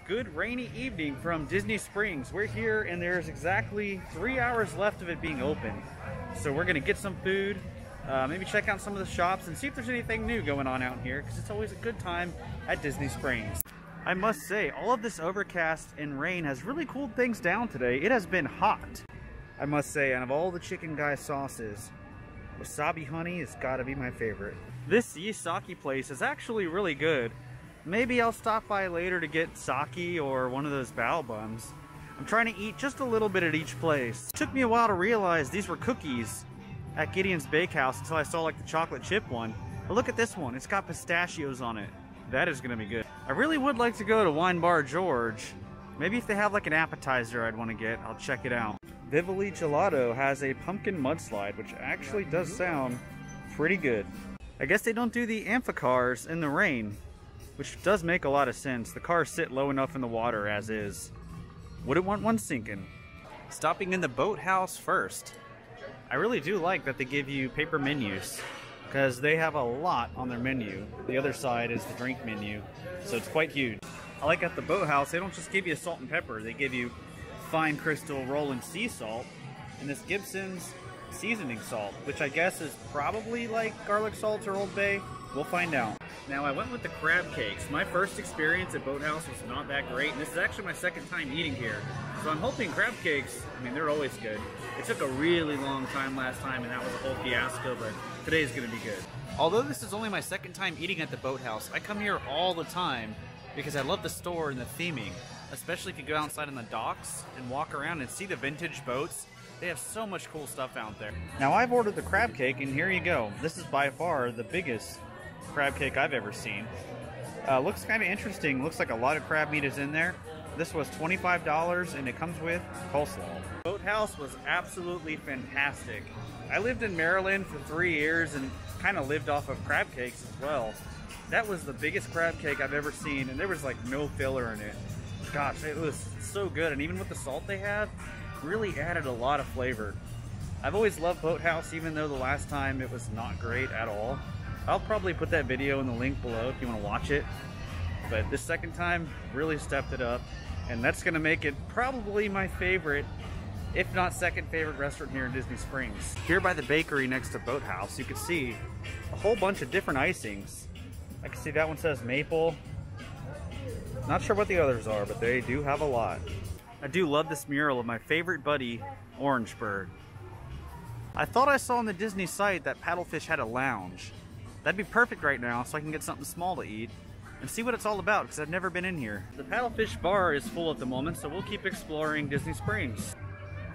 good rainy evening from Disney Springs. We're here and there's exactly 3 hours left of it being open. So we're gonna get some food, maybe check out some of the shops and see if there's anything new going on out here, because it's always a good time at Disney Springs. I must say, all of this overcast and rain has really cooled things down today. It has been hot, I must say, and of all the Chicken Guy sauces, wasabi honey has got to be my favorite. This Yisaki place is actually really good. Maybe I'll stop by later to get sake or one of those bao buns. I'm trying to eat just a little bit at each place. It took me a while to realize these were cookies at Gideon's Bakehouse until I saw like the chocolate chip one. But look at this one, it's got pistachios on it. That is gonna be good. I really would like to go to Wine Bar George. Maybe if they have like an appetizer I'd want to get, I'll check it out. Vivoli Gelato has a pumpkin mudslide, which actually does sound pretty good. I guess they don't do the amphicars in the rain, which does make a lot of sense. The cars sit low enough in the water as is. Wouldn't want one sinking. Stopping in the Boathouse first. I really do like that they give you paper menus, because they have a lot on their menu. The other side is the drink menu, so it's quite huge. I like at the Boathouse, they don't just give you salt and pepper, they give you fine crystal rolling sea salt, and this Gibson's seasoning salt, which I guess is probably like garlic salt or Old Bay. We'll find out. Now I went with the crab cakes. My first experience at Boathouse was not that great, and this is actually my second time eating here. So I'm hoping crab cakes, I mean, they're always good. It took a really long time last time, and that was a whole fiasco, but today's gonna be good. Although this is only my second time eating at the Boathouse, I come here all the time because I love the store and the theming, especially if you go outside on the docks and walk around and see the vintage boats. They have so much cool stuff out there. Now I've ordered the crab cake, and here you go. This is by far the biggest crab cake I've ever seen. Looks kind of interesting. Looks like a lot of crab meat is in there. This was $25 and it comes with coleslaw. Boathouse was absolutely fantastic. I lived in Maryland for 3 years and kind of lived off of crab cakes as well. That was the biggest crab cake I've ever seen, and there was like no filler in it. Gosh, it was so good, and even with the salt they have, really added a lot of flavor. I've always loved Boathouse, even though the last time it was not great at all. I'll probably put that video in the link below if you want to watch it. But this second time really stepped it up, and that's going to make it probably my favorite, if not second favorite restaurant here in Disney Springs. Here by the bakery next to Boathouse, you can see a whole bunch of different icings. I can see that one says maple. Not sure what the others are, but they do have a lot. I do love this mural of my favorite buddy, Orange Bird. I thought I saw on the Disney site that Paddlefish had a lounge. That'd be perfect right now so I can get something small to eat and see what it's all about, because I've never been in here. The Paddlefish bar is full at the moment, so we'll keep exploring Disney Springs.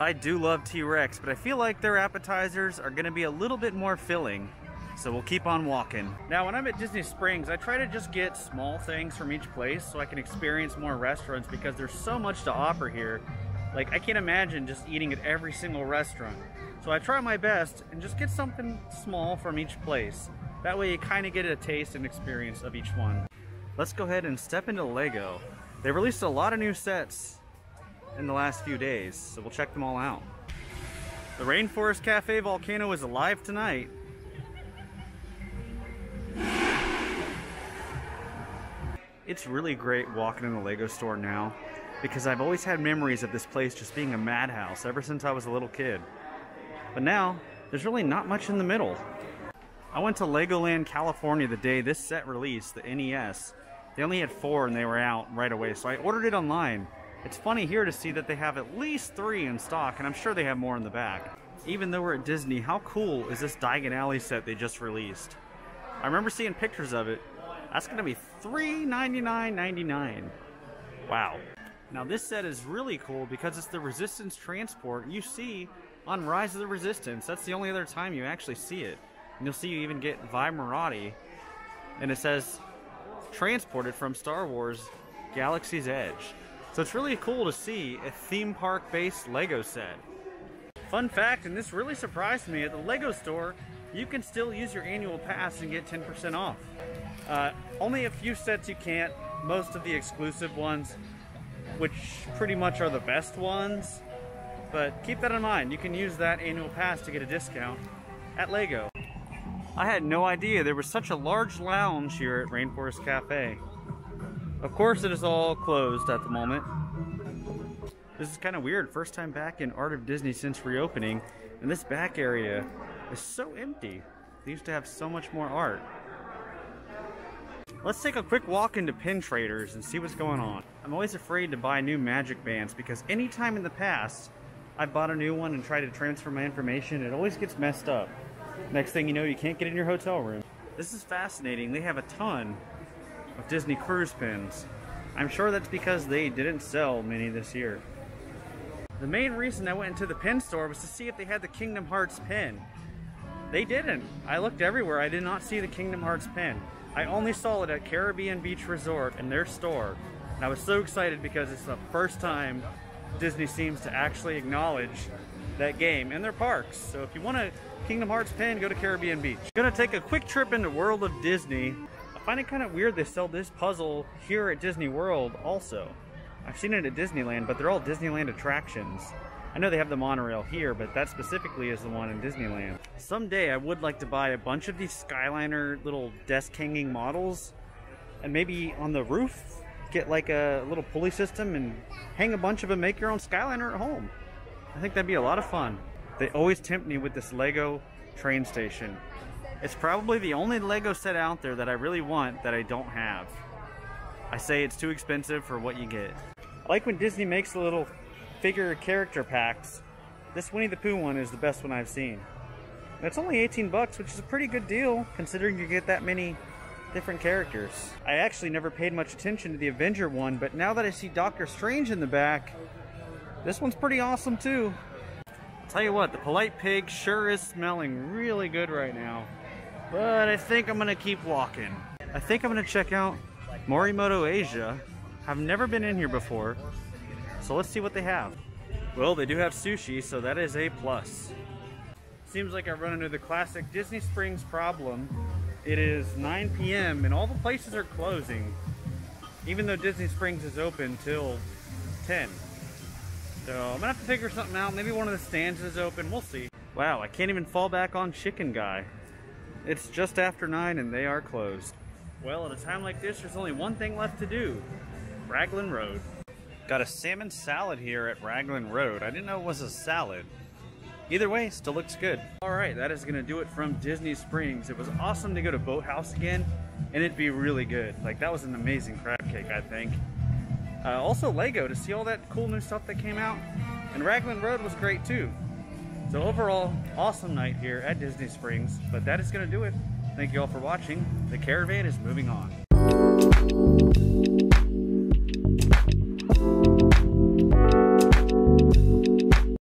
I do love T-Rex, but I feel like their appetizers are going to be a little bit more filling, so we'll keep on walking. Now when I'm at Disney Springs, I try to just get small things from each place so I can experience more restaurants, because there's so much to offer here. Like, I can't imagine just eating at every single restaurant. So I try my best and just get something small from each place. That way you kind of get a taste and experience of each one. Let's go ahead and step into Lego. They released a lot of new sets in the last few days, so we'll check them all out. The Rainforest Cafe volcano is alive tonight. It's really great walking in the Lego store now, because I've always had memories of this place just being a madhouse ever since I was a little kid. But now, there's really not much in the middle. I went to Legoland, California the day this set released, the NES. They only had 4 and they were out right away, so I ordered it online. It's funny here to see that they have at least 3 in stock, and I'm sure they have more in the back. Even though we're at Disney, how cool is this Diagon Alley set they just released? I remember seeing pictures of it. That's gonna be $399.99. Wow. Now this set is really cool because it's the Resistance transport you see on Rise of the Resistance. That's the only other time you actually see it. And you'll see you even get Vimerati, and it says transported from Star Wars Galaxy's Edge. So it's really cool to see a theme park based Lego set. Fun fact, and this really surprised me, at the Lego store you can still use your annual pass and get 10% off. Only a few sets you can't. Most of the exclusive ones, which pretty much are the best ones, but keep that in mind. You can use that annual pass to get a discount at Lego. I had no idea there was such a large lounge here at Rainforest Cafe. Of course it is all closed at the moment. This is kind of weird. First time back in Art of Disney since reopening, and this back area is so empty. They used to have so much more art. Let's take a quick walk into Pin Traders and see what's going on. I'm always afraid to buy new magic bands because anytime in the past I've bought a new one and tried to transfer my information, it always gets messed up. Next thing you know, you can't get in your hotel room. This is fascinating. They have a ton of Disney cruise pins. I'm sure that's because they didn't sell many this year. The main reason I went into the pin store was to see if they had the Kingdom Hearts pin. They didn't. I looked everywhere. I did not see the Kingdom Hearts pin. I only saw it at Caribbean Beach Resort in their store. And I was so excited because it's the first time Disney seems to actually acknowledge that game in their parks. So if you want a Kingdom Hearts pin, go to Caribbean Beach. Gonna take a quick trip into World of Disney. I find it kind of weird they sell this puzzle here at Disney World also. I've seen it at Disneyland, but they're all Disneyland attractions. I know they have the monorail here, but that specifically is the one in Disneyland. Someday I would like to buy a bunch of these Skyliner little desk hanging models and maybe on the roof get like a little pulley system and hang a bunch of them, make your own Skyliner at home. I think that'd be a lot of fun. They always tempt me with this Lego train station. It's probably the only Lego set out there that I really want that I don't have. I say it's too expensive for what you get. I like when Disney makes the little figure character packs. This Winnie the Pooh one is the best one I've seen. And it's only 18 bucks, which is a pretty good deal considering you get that many different characters. I actually never paid much attention to the Avenger one, but now that I see Doctor Strange in the back, this one's pretty awesome too. I'll tell you what, the Polite Pig sure is smelling really good right now. But I think I'm gonna keep walking. I think I'm gonna check out Morimoto Asia. I've never been in here before. So let's see what they have. Well, they do have sushi, so that is a plus. Seems like I've run into the classic Disney Springs problem. It is 9 p.m. and all the places are closing, even though Disney Springs is open till 10. So I'm gonna have to figure something out. Maybe one of the stands is open, we'll see. Wow, I can't even fall back on Chicken Guy. It's just after 9 and they are closed. Well, at a time like this, there's only one thing left to do. Raglan Road. Got a salmon salad here at Raglan Road. I didn't know it was a salad. Either way, still looks good. Alright, that is gonna do it from Disney Springs. It was awesome to go to Boathouse again, and it'd be really good. Like, that was an amazing crab cake, I think. Also Lego, to see all that cool new stuff that came out. And Raglan Road was great too. So overall, awesome night here at Disney Springs. But that is gonna do it. Thank you all for watching. The caravan is moving on.